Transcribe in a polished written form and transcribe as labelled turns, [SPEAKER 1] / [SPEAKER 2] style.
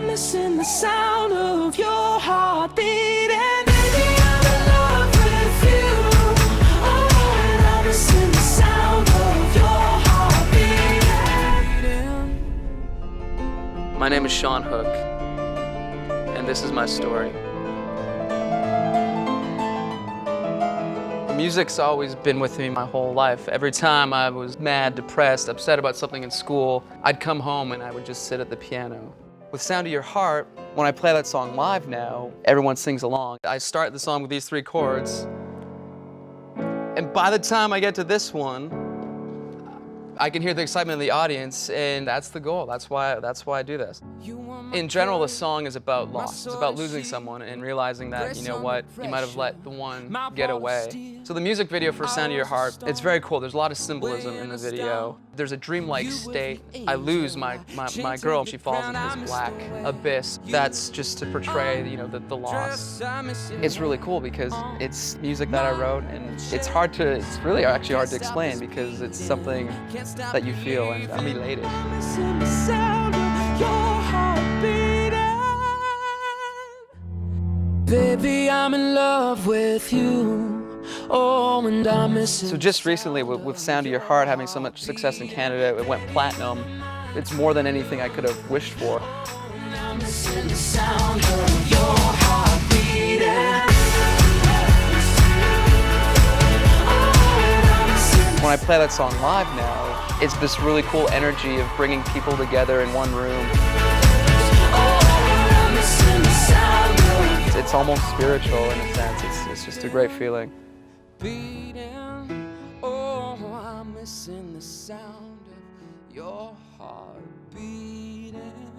[SPEAKER 1] I'm missing the sound of your heart beating. Baby, I'm in love with you. Oh, and I'm missing the sound of your heart beating.
[SPEAKER 2] My name is Shawn Hook, and this is my story. Music's always been with me my whole life. Every time I was mad, depressed, upset about something in school, I'd come home and I would just sit at the piano. With Sound of Your Heart, when I play that song live now, everyone sings along. I start the song with these 3 chords, and by the time I get to this one, I can hear the excitement in the audience, and that's the goal. That's why I do this. In general, the song is about loss. It's about losing someone and realizing that, you know what, you might have let the one get away. So the music video for Sound of Your Heart, it's very cool. There's a lot of symbolism in the video. There's a dreamlike state. I lose my girl. She falls into this black abyss. That's just to portray, you know, the loss. It's really cool because it's music that I wrote, and it's really actually hard to explain because it's something that you feel, and I'm elated.
[SPEAKER 1] Baby, I'm in love with you. Oh, and I'm missing.
[SPEAKER 2] So just recently, with Sound of Your Heart having so much success in Canada, it went platinum. It's more than anything I could have wished for.
[SPEAKER 1] I'm missing the sound of your heart beating.
[SPEAKER 2] When I play that song live now, it's this really cool energy of bringing people together in one room. It's almost spiritual in a sense. It's just a great feeling.
[SPEAKER 1] Oh, I'm missing the sound of your heart beating.